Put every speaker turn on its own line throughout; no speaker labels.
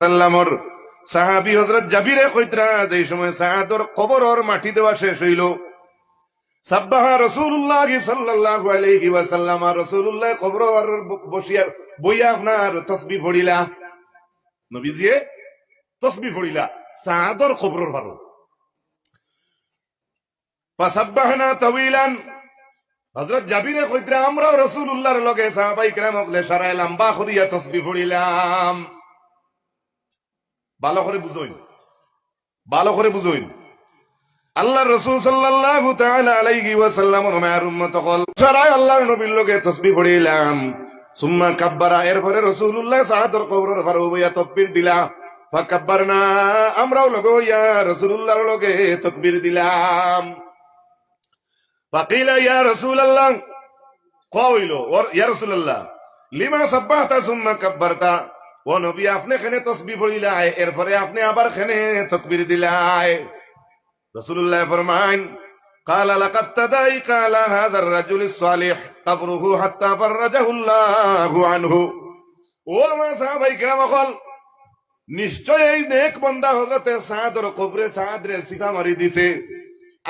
সাল্লামর সাহাবী হযরত জাবিরে কইতরা যে সময় সাআদর কবরর মাটি দেওয়া শেষ হইল, সাব্বাহা রাসূলুল্লাহ সাল্লাল্লাহু আলাইহি ওয়াসাল্লাম, রাসূলুল্লাহ কবরর বসিয়া বইয়া আপনার তাসবিহ পড়িলা, নবীজিয়ে তাসবিহ পড়িলা সাআদর কবরর পারো। ফাসাব্বাহনা তাওয়িলান, হযরত জাবিরে কইতরা আমরাও রাসূলুল্লাহর লগে সাহাবায়ে কেরাম হকলে সারায় লম্বা করিয়া তাসবিহ পড়িলাম। ভালো করে বুঝইন, ভালো করে বুঝইন। আল্লাহর রাসূল সাল্লাল্লাহু তাআলা আলাইহি ওয়াসাল্লাম ওমার উম্মত হল সারায় আল্লাহর নবীর লগে তাসবিহ পড়িলাম। সুম্মা কাব্বারা, এরপরে রাসূলুল্লাহ সাআদর কবরের পারে বইয়া তাকবীর দিলা। ফাকাব্বারনা, আমরাও লগে হইয়া রাসূলুল্লাহর লগে তাকবীর দিলাম। ফাকিলা ইয়া রাসূলুল্লাহ, কইল ইয়া রাসূলুল্লাহ লিমা সাব্বাহতা সুম্মা কাব্বারতা, ও নবী আপনি কেনে তাসবিহ পড়িলাই এরপরে আপনি আবার কেনে তাকবীর দিলাই? রাসূলুল্লাহ ফরমান, قال لقد تضايق على هذا الرجل الصالح قبره حتى فرجه الله عنه। ও আমার সাহাবায়ে কেরাম কল, নিশ্চয় এই নেক বান্দা হযরতে সাআদের কবরে সাআদরে সিফা মারি দিছে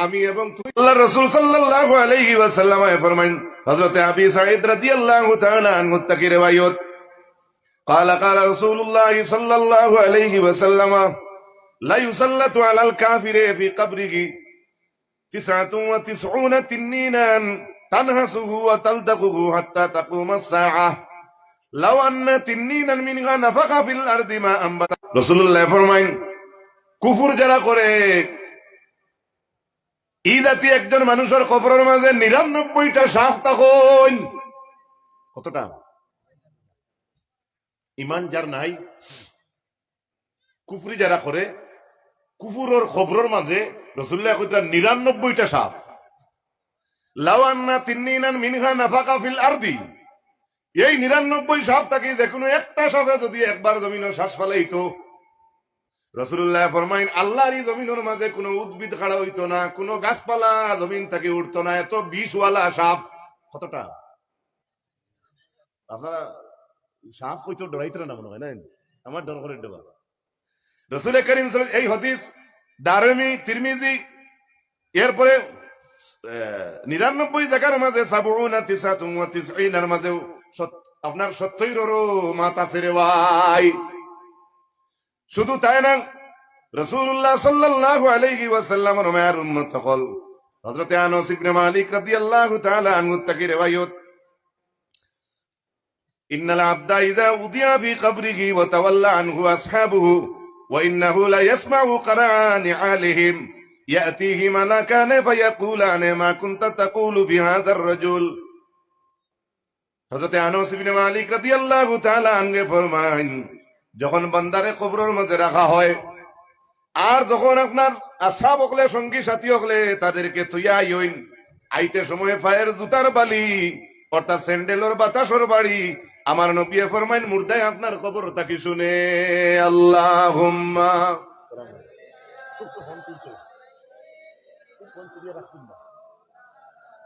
আমি এবং তুমি। আল্লাহর রাসূল সাল্লাল্লাহু আলাইহি ওয়াসাল্লাম ফরমান, হযরতে আবি সাঈদ রাদিয়াল্লাহু তাআলা আনহু তাকি riwayat, قال قال رسول الله صلى الله عليه وسلم لا يسلط على الكافر في قبره 99 تنينا تنهسه وتلدغه حتى تقوم الساعة لو أن تنينا منها نفخ في الأرض ما أنبت। রাসূলুল্লাহ ফরমাইন, কুফর যারা করে এই জাতি একজন মানুষের কবরের মাঝে 99টা সাপ থাকুন। কতটা? ইমান যার নাই, কুফরি যারা করে, কুফুরের খবরের মাঝে রাসূলুল্লাহ কইতা 99টা সাপ। লাউ আন্না তিন্নিনান মিনহা নাফাকা ফিল আরদি, এই 99 সাপ থেকে যে কোনো একটা সাপে যদি একবার জমিনে শ্বাস ফেলাইতো, রাসূলুল্লাহ ফরমাইন আল্লাহর এই জমিনের মাঝে কোনো উদ্ভিদ খাড়া হইতো না, কোনো গাছপালা জমিন থেকে উঠতো না, এত বিষওয়ালা সাপ। কতটা? আপনারা সাপ কইতো ডরাইতে না মনে হয় না? আমার ডর করে দেবা। রাসূল কারীম সাল্লাল্লাহু, এই হাদিস দারমি, তিরমিজি, এরপরে 99 জায়গার মাঝে 79 এর মাঝে আপনার 70-এরও মাথা ছেড়ে ভাই। শুধু তাই না, রাসূলুল্লাহ সাল্লাল্লাহু আলাইহি ওয়াসাল্লাম ওমার উম্মত হল হযরত আনাস ইবনে মালিক রাদিয়াল্লাহু তাআলা আনহু তাকি riwayat, ইন্নাল আবদা ইযা উদিয়া ফি কবরিহি ওয়া তাওয়াল্লা আনহু আসহাবুহু ওয়া ইন্নাহু লা ইয়াসমাউ করাআন আলিহিম ইয়াতিহি মালাকান ফায়াকুলান মা কুনতা তাকুলু ফি হাযার রাজুল। হযরত আনাস ইবনে মালিক রাদিয়াল্লাহু তাআলা আনহু ফরমান, যখন বান্দারে কবরের মধ্যে রাখা হয় আর যখন আপনার আসহাব হকলে, সঙ্গী সাথী হকলে তাদেরকে তুইয়া আইন, আইতে সময় পায়ের জুতার বালি অর্থাৎ স্যান্ডেলর বাতাসর বাড়ি আমার নবী ফরমাইন মুর্দায় আপনার খবর তাকি শুনে আল্লাহুম্মা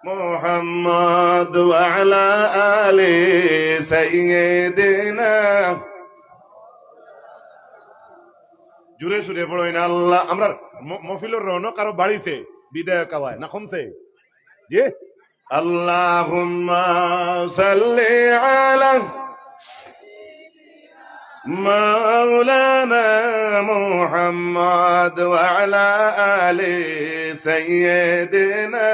মুহাম্মাদ ওয়া আলা আলি সাইয়্যিদিনা। জুড়ে সুরে পড়ই না আল্লাহ। আমরা মহফিলের রৌনক আরো বাড়িছে, বিদায় কাওয়ায় না কমছে? জি, আল্লাহুম্মা সাল্লি আলা মাওলানা মুহাম্মাদ ওয়া আলা আলি সাইয়্যিদিনা।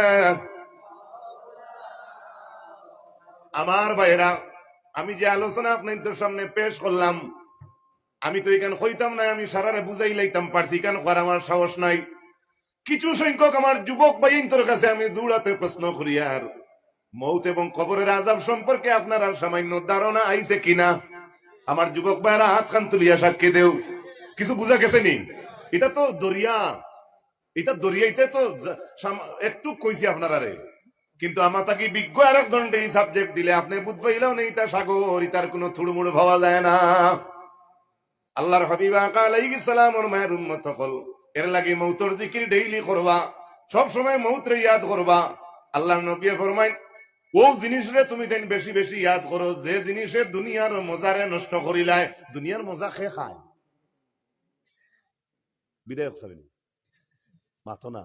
আমার ভাইরা, আমি যে আলোচনা আপনাদের সামনে পেশ করলাম, আমি তো এখানে কইতাম না, আমি সারারে বুঝাই লাইতাম পারছি, কেন করার আমার সাহস নাই। কিছু সংখ্যক আমার যুবক ভাইয়ের কাছে আমি জোড়াতে প্রশ্ন করি, আর মৌত এবং কবরের আযাব সম্পর্কে আপনার আর সামান্য ধারণা আইছে কিনা? আমার যুবক ভাইরা হাত খান তুলিয়া সাক্ষী দেও, কিছু বুঝা গেছে নি? এটা তো দরিয়া, এটা দরিয়াইতে তো একটু কইছি আপনারা রে, কিন্তু আমার তাকে বিজ্ঞ আর একজন এই সাবজেক্ট দিলে আপনি বুঝবাইলেও নেই তা সাগর, ইতার কোনো থুড়মুড় ভাবা যায় না। আল্লাহর হাবিব আকা আলাইহিস সালামের মায়ের উম্মত হল, এর লাগি মৌতর জিকির ডেইলি করবা, সব সময় মৌত রে ইয়াদ করবা। আল্লাহর নবী ফরমায়, ও জিনিসরে তুমি দেন বেশি বেশি ইয়াদ করো যে জিনিসে দুনিয়ার মজারে নষ্ট করিলায়। দুনিয়ার মজা খে খায়, বিদায় হসাবেন মাথো না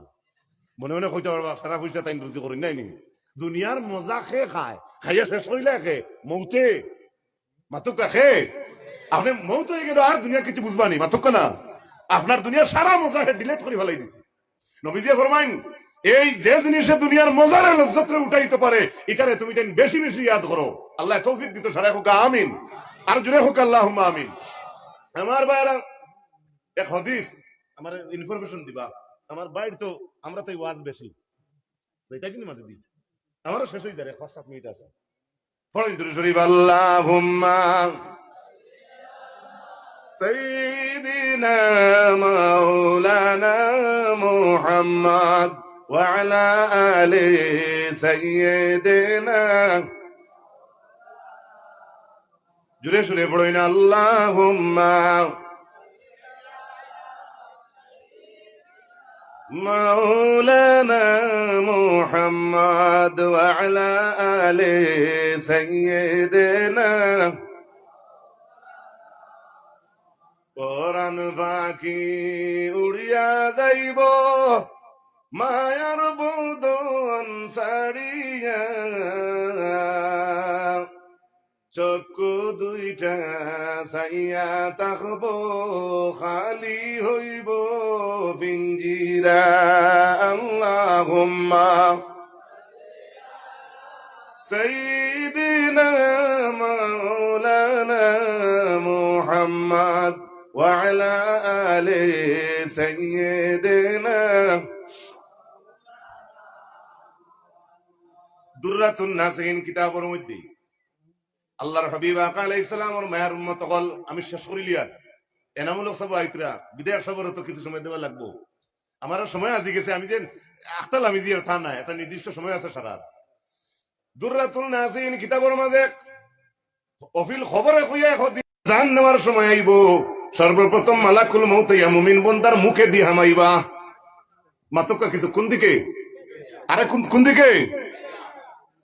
মনে মনে কইতে পারবা সারা পয়সা তাই রুজি করি নাই নি দুনিয়ার মজা খেয়ে খায় খাইয়া শেষ করিলে খে মৌতে মাতুকা খে আপনি মৌত হয়ে গেল আর দুনিয়া কিছু বুঝবানি মাতুকা না আপনার দুনিয়ার সারা মজা ডিলেট করে ফেলাই দিছে নবীজি ফরমাইন এই যে জিনিসে দুনিয়ার মজার লজ্জতরে উঠাইতে পারে এখানে তুমি তাই বেশি বেশি ইয়াদ করো আল্লাহ তৌফিক দিতে সারা হোক আমিন আর জুড়ে হোক আল্লাহুম্মা আমিন আমার ভাইরা এক হাদিস আমার ইনফরমেশন দিবা আমার বাইরে তো আমরা তো ওয়াজ বেশি এটা কি মাঝে দিই আমারও শেষ হয়ে যায় 5-7 মিনিট আছে পড়েন দুরূদ শরীফ আল্লাহুম্মা সাইয়্যিদিনা মাওলানা মুহাম্মদ ওয়া আলা আলি সাইয়্যিদিনা জুড়ে সুরে পড়েন আল্লাহুম্মা مولانا محمد وعلى آل سيدنا কোরআন পাখি উড়িয়া যাইব মায়ার বদন ছাড়িয়া চক্ষু দুইটা চাইয়া তাকব খালি হইব পিঞ্জিরা আল্লাহুম্মা সাইয়্যিদিনা মাওলানা মুহাম্মদ ওয়া আলা আলি সাইয়্যিদিনা দুররাতুন নাসিহিন কিতাবের মধ্যে আল্লাহর হাবিব আকা আলাইহিস সালাম ওর মায়ের উম্মত কল আমি শেষ করিলি আর এনামূলক সব আইতরা বিদায় সবর তো কিছু সময় দেওয়া লাগবো আমার সময় আজি গেছে আমি যে আখতাল আমি যে তা না একটা নির্দিষ্ট সময় আছে সারা দুররাতুন নাসিহিন কিতাবের মাঝে অফিল খবরে কইয়া জান নেওয়ার সময় আইব সর্বপ্রথম মালাকুল মউত ইয়া মুমিন বান্দার মুখে দি হামাইবা মাতকা কিছু কোন দিকে আরে কোন দিকে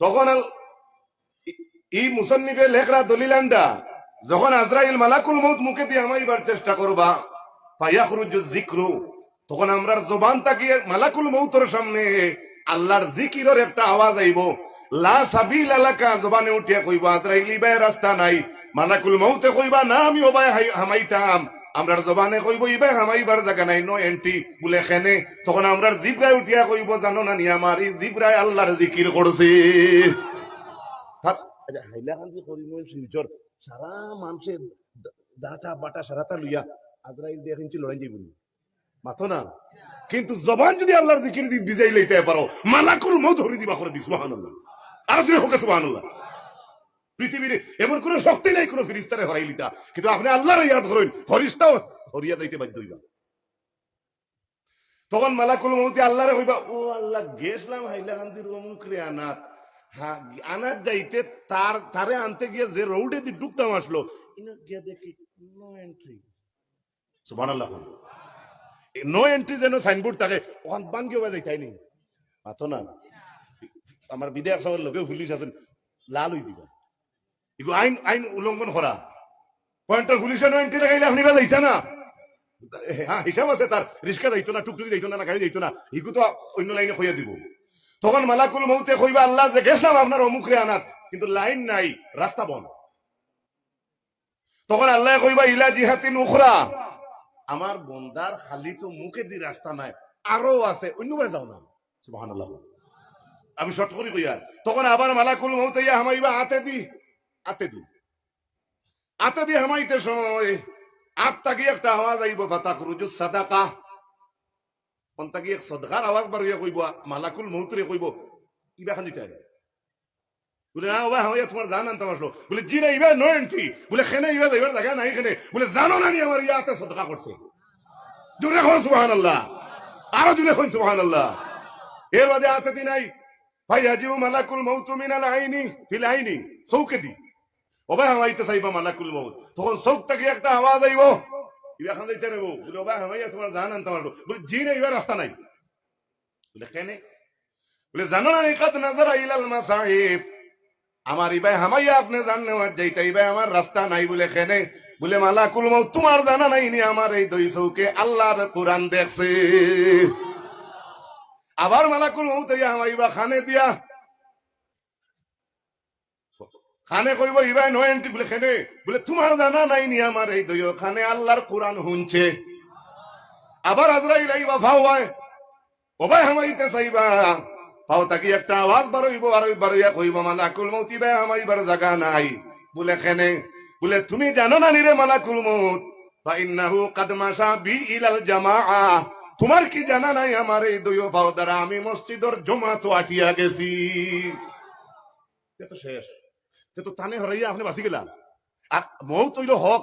তখন এই মুসান্নিফে লেখরা দলিলান্ডা যখন আজরাইল মালাকুল মউত মুখে দিয়ে আমাইবার চেষ্টা করবা ফায়াখরুজু যিকরু তখন আমরার জবান তাকিয়ে মালাকুল মউতের সামনে আল্লাহর জিকিরের একটা আওয়াজ আইব লা সাবিল লাকা জবানে উঠিয়া কইবা আজরাইল ইবাই রাস্তা নাই মালাকুল মউতে কইবা না আমি ওবাই হামাইতাম আমরার জবানে কইব ইবাই হামাইবার জায়গা নাই নো এন্ট্রি বলে খেনে তখন আমরার জিবরাই উঠিয়া কইব জানো না নি আমার এই জিবরাই আল্লাহর জিকির করছে হাইলাকান্দি করিমল শিলচর সারা মানুষের দাটা বাটা সারাটা লইয়া আজরাইল দিয়ে কিনছি লড়াই যাইব মাথো না কিন্তু জবান যদি আল্লাহর জিকির দি বিজাই লইতে পারো মালাকুল মউত হরি দিবা করে দি সুবহানাল্লাহ আর যদি হোক সুবহানাল্লাহ পৃথিবীর এমন কোন শক্তি নাই কোন ফেরেশতারে হরাই লিতা কিন্তু আপনি আল্লাহর ইয়াদ করেন ফেরেশতাও হরিয়া যাইতে বাধ্য হইবা তখন মালাকুল মউত আল্লাহরে কইবা ও আল্লাহ গেছলাম হাইলাকান্দির অমুক রে আনাত আনার যাইতে তারে আনতে গিয়ে যে রোডে দিয়ে ঢুকতাম আসলো গিয়ে দেখি নো এন্ট্রি সুবহানাল্লাহ নো এন্ট্রি যেন সাইনবোর্ড থাকে ওখান বাঙ্গিও যাইতাই নি মাথো না আমার বিদেশ সবার লোকে পুলিশ আছেন লাল হয়ে যাবে এগুলো আইন উল্লঙ্ঘন করা পয়েন্টার পুলিশে নো এন্ট্রি লাগাইলে আপনি যাইতা না হ্যাঁ হিসাব আছে তার রিক্সা যাইতো না টুকটুকি যাইতো না গাড়ি যাইতো না এগুলো তো অন্য লাইনে হইয়া দিব তখন মালাকুল মউতে কইবা আল্লাহ যে গেছলাম আপনার অমুক রে আনাত কিন্তু লাইন নাই রাস্তা বন্ধ তখন আল্লাহ কইবা ইলা জিহাতিন উখরা আমার বন্দার খালি তো মুখে দি রাস্তা নাই আরো আছে অন্য ভাবে যাও না সুবহানাল্লাহ আমি শর্ট করি কইয়া তখন আবার মালাকুল মউতে ইয়া হামাইবা আতে দি হামাইতে সময় আত্মা কি একটা আওয়াজ আইব ফাতাখরুজুস সাদাকা কোনটাকি এক সদকার আওয়াজ বার হইয়া কইব মালাকুল মউতরে কইব ইবা খান দিতে বলে না ওবা হামাইয়া তোমার জান আনতাম আসলো বলে জি না ইবা নো এন্ট্রি বলে খেনে ইবা যাইবার জায়গা নাই খেনে বলে জানো না নি আমার ইয়াতে সদকা করছে জোরে কর সুবহানাল্লাহ আরো জোরে কর সুবহানাল্লাহ এর বাদে আতে দি নাই ভাই আজিউ মালাকুল মউত মিনাল আইনি ফিল আইনি চৌকে দি ওবা হামাইতে চাইবা মালাকুল মউত তখন চৌক থেকে একটা আওয়াজ আইব ইবা খান দিতে নেবো বলে ওবা হামাইয়া তোমার জান আনতাম আসলো বলে জি না ইবা রাস্তা নাই বলে কেনে বলে জানো না নিকাত নাজারা ইলাল মাসাইব আমার ইবাই হামাইয়া আপনি জান নেওয়ার যাইতে ইবাই আমার রাস্তা নাই বলে কেনে বলে মালাকুল মউত তোমার জানা নাই নি আমার এই দুই চৌকে আল্লাহর কোরআন দেখছে। আবার মালাকুল মউত হামাইবা খানে দিয়া, খানে কইব ইবাই নয় এন্ট্রি বলে খানে বলে তোমার জানা নাই নি আমার এই দুই খানে আল্লাহর কোরআন শুনছে। আবার আজরাইল আইবা ভাও হয় ও ভাই হামাইতে চাইবা পাও তাকি একটা আওয়াজ বারইব বারইয়া কইব মালাকুল মউত ইবাই হামাইবার জায়গা নাই বলে খানে বলে তুমি জানো না নিরে মালাকুল মউত ফাইন্নাহু কাদ মাশা বি ইলাল জামাআ, তোমার কি জানা নাই আমার এই দুই পাও দ্বারা আমি মসজিদের জমাত আটিয়া গেছি। তো শেষ তো তানে হরাইয়া আপনি বাঁচি গেলা। আর মৌত হইল হক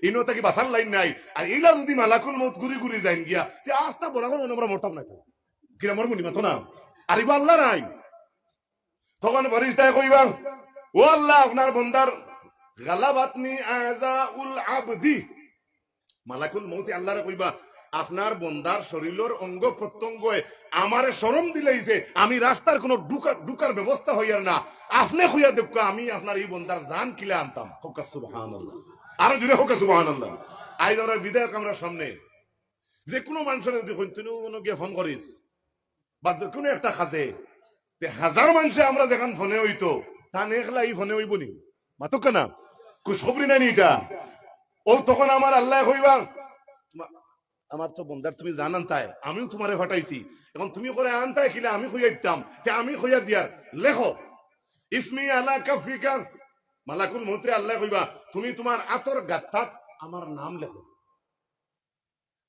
ইনো তাকে বাঁচার লাইন নাই। আর এইলা যদি মালাকুল মৌত ঘুরি ঘুরি যাইন গিয়া তে আস্তা বড় আমরা মরতাম না তো কিনা মরবো নি মাতো না। আর ইবা আল্লাহ নাই তখন ফেরেশতায় কইবা ও আল্লাহ আপনার বন্দার গালাবাতনি আযাউল আবদি, মালাকুল মৌতে আল্লাহরে কইবা আপনার বন্দার শরীরের অঙ্গ প্রত্যঙ্গ আমারে শরম দিলাইছে, আমি রাস্তার কোন ঢুকার ব্যবস্থা হইয়ার না, আপনি হইয়া দেখ আমি আপনার এই বন্দার জান কিলে আনতাম। হোকা সুবহানাল্লাহ, আরো জুড়ে হোকা সুবহানাল্লাহ। আই ধরার বিধায়ক আমরা সামনে যে কোনো মানুষের যদি কোনো গিয়ে ফোন করিস বা যে কোনো একটা খাজে হাজার মানুষে আমরা যেখান ফোনে হইতো তা নেখলা এই ফোনে হইব নি মাতুক না খবরি নাই এটা। ও তখন আমার আল্লাহ কইবা আমার তো বন্দার তুমি জানান তাই আমিও তোমারে হটাইছি, এখন তুমি করে আনতাই খিলে আমি খুঁজে দিতাম আমি খুঁজে দিয়ার লেখো ইসমি আলা কাফিকা। মালাকুল মৌতে আল্লাহ কইবা তুমি তোমার আতর গাত্তাত আমার নাম লেখো।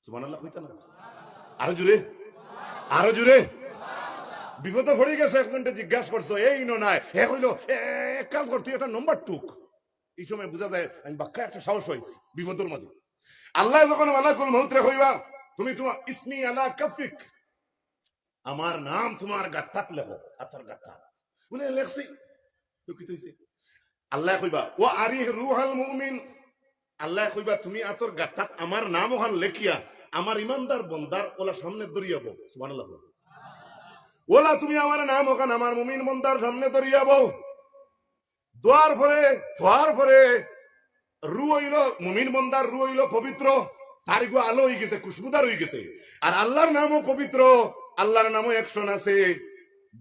সুবহানাল্লাহ কইতা না আরো জুড়ে আরো জুড়ে। বিপদে পড়ে গেছে একজনটা জিজ্ঞাসা করছো এই নো নাই হে কইল এক কাজ করতে এটা নম্বর টুক। এই সময় বোঝা যায় আমি বাক্কা একটা সাহস হয়েছি বিপদের মাঝে। আল্লাহ যখন মালাকুল মউতরে কইবা তুমি তোমার ইসমি আলা কাফিক আমার নাম তোমার গাত্তাত লেখো, আতর গাত্তাত বলে লেখছি তো কি হইছে। আল্লাহ কইবা ও আরিহ রুহাল মুমিন, আল্লাহ কইবা তুমি আতর গাত্তাত আমার নাম ওখান লেখিয়া আমার ইমানদার বন্দার ওলা সামনে দরিয়াবো। সুবহানাল্লাহ। ওলা তুমি আমার নাম ওখান আমার মুমিন বন্দার সামনে দরিয়াবো। দোয়ার পরে রু হইল মুমিন বন্দার রু হইল পবিত্র, তার গো আলো হয়ে গেছে খুশবুদার হয়ে গেছে। আর আল্লাহর নামও পবিত্র, আল্লাহর নামও অ্যাকশন আছে।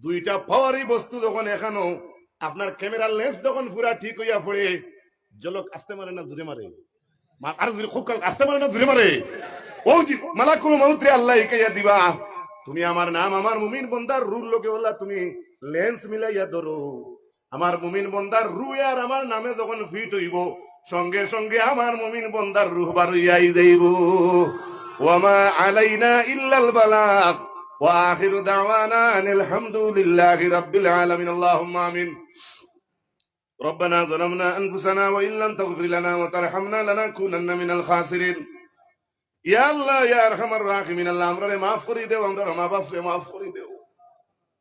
দুইটা পাওয়ারি বস্তু যখন এখানো আপনার ক্যামেরার লেন্স যখন পুরা ঠিক হইয়া পড়ে জলক আসতে মারে না জুড়ে মারে, আর খুব আসতে মারে না জুড়ে মারে। ও মালাকুল মউত রে আল্লাহ ইকাইয়া দিবা তুমি আমার নাম আমার মুমিন বন্দার রুর লোকে বললা তুমি লেন্স মিলাইয়া ধরো। আমার মুমিন বন্দার রু আর আমার নামে যখন ফিট হইব সঙ্গে সঙ্গে আমার মুমিন বন্দার রূহ বার হইয়াই যাইব। ওয়ামা আলাইনা ইল্লাল বালাগ ওয়া আখিরু দাওয়ানা আনিল হামদুলিল্লাহি রাব্বিল আলামিন। আল্লাহুম্মা আমিন। ربنا ظلمنا انفسنا وان لم تغفر لنا وترحمنا لنكونن من الخاسرين। ইয়া আল্লাহ ইয়া আরহামার রাহিমিন, আল্লাহ আমরারে maaf করে দেও, আমরার মা বাপরে maaf করে দেও।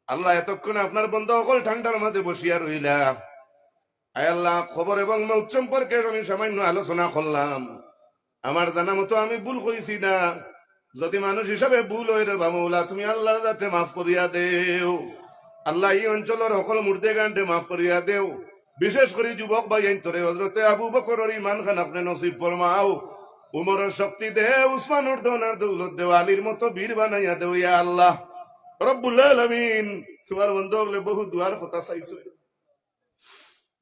আল্লাহ এতক্ষণ আপনার বন্ধ সকল ঠান্ডার মাঝে বসিয়া রইলা। আয় আল্লাহ খবর এবং মৌত সম্পর্কে আমি সামান্য আলোচনা করলাম, আমার জানা মতো আমি ভুল কইছি না। যদি মানুষ হিসাবে ভুল হয়ে রে বামৌলা তুমি আল্লাহর যাতে মাফ করিয়া দেও। আল্লাহ এই অঞ্চলের সকল মুর্দে গান্ডে মাফ করিয়া দেও। বিশেষ করে যুবক ভাই তোরে হযরতে আবু বকরের ঈমান খান আপনি নসিব ফরমাও। উমরের শক্তি দেও, উসমানুর দৌনার দৌলত দেও, আলীর মতো বীর বানাইয়া দেও। ইয়া আল্লাহ রব্বুল আলামিন তোমার বন্ধু হলে বহু দুয়ার কথা চাইছো,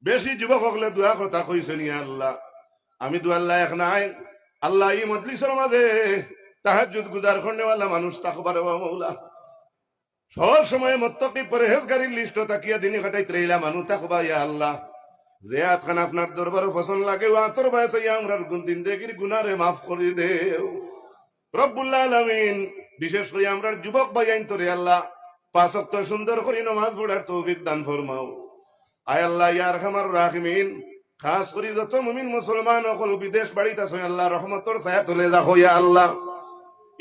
বেশি যুবক হলে দোয়া কথা কইছেন। ইয়া আল্লাহ আমি দু আল্লাহ এক নাই আল্লাহ এই মজলিসের মাঝে তাহাজ্জুদ গুজার করনেওয়ালা মানুষ তাকবার মৌলা সব সময় মুত্তাকি পরহেজগারির লিস্ট তাকিয়া দিনে কাটাইতে রইলা মানুষ তাকবা। ইয়া আল্লাহ যে আতখান আপনার দরবারে ফসল লাগে আতর বাসে আমরার জিন্দেগির গুনারে মাফ করে দেও রব্বুল আলামিন। বিশেষ করে আমরার যুবক ভাই আইন তোরে আল্লাহ পাঁচ ওয়াক্ত সুন্দর করে নামাজ পড়ার তৌফিক দান ফরমাও। আয় আল্লাহ ইয়া আরহামার রাহিমিন, খাস করে যত মুমিন মুসলমান সকল বিদেশ বাড়িতে আছেন আল্লাহ রহমতর ছায়া তুলে রাখো। ইয়া আল্লাহ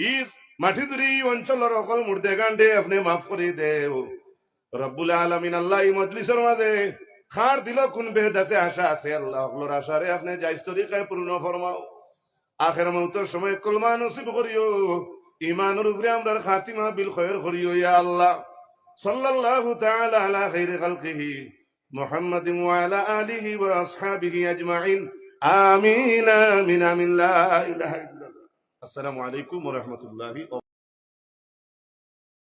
এই মাটি জুড়ি অঞ্চলের সকল মুর্দে গান্ডে আপনি মাফ করে দেও রব্বুল আলামিন। আল্লাহ এই মজলিসের মাঝে খার দিল কোন বেহেদ আছে আশা আছে আল্লাহ সকলের আশারে আপনি জায়েজ তরিকায় পূর্ণ ফরমাও। আখের মউতের সময় কলমা নসিব করিও, ঈমানের উপরে আমরার খাতিমা বিল খায়র করিও। ইয়া আল্লাহ সাল্লাল্লাহু তাআলা আলা খায়রি খালকিহি মুহাম্মাদিন ওয়া আলা আলিহি ওয়া আসহাবিহি আজমাইন। আমিন আমিন আমিন লা ইলাহা ইল্লাল্লাহ। আসসালামু আলাইকুম ওয়া রাহমাতুল্লাহি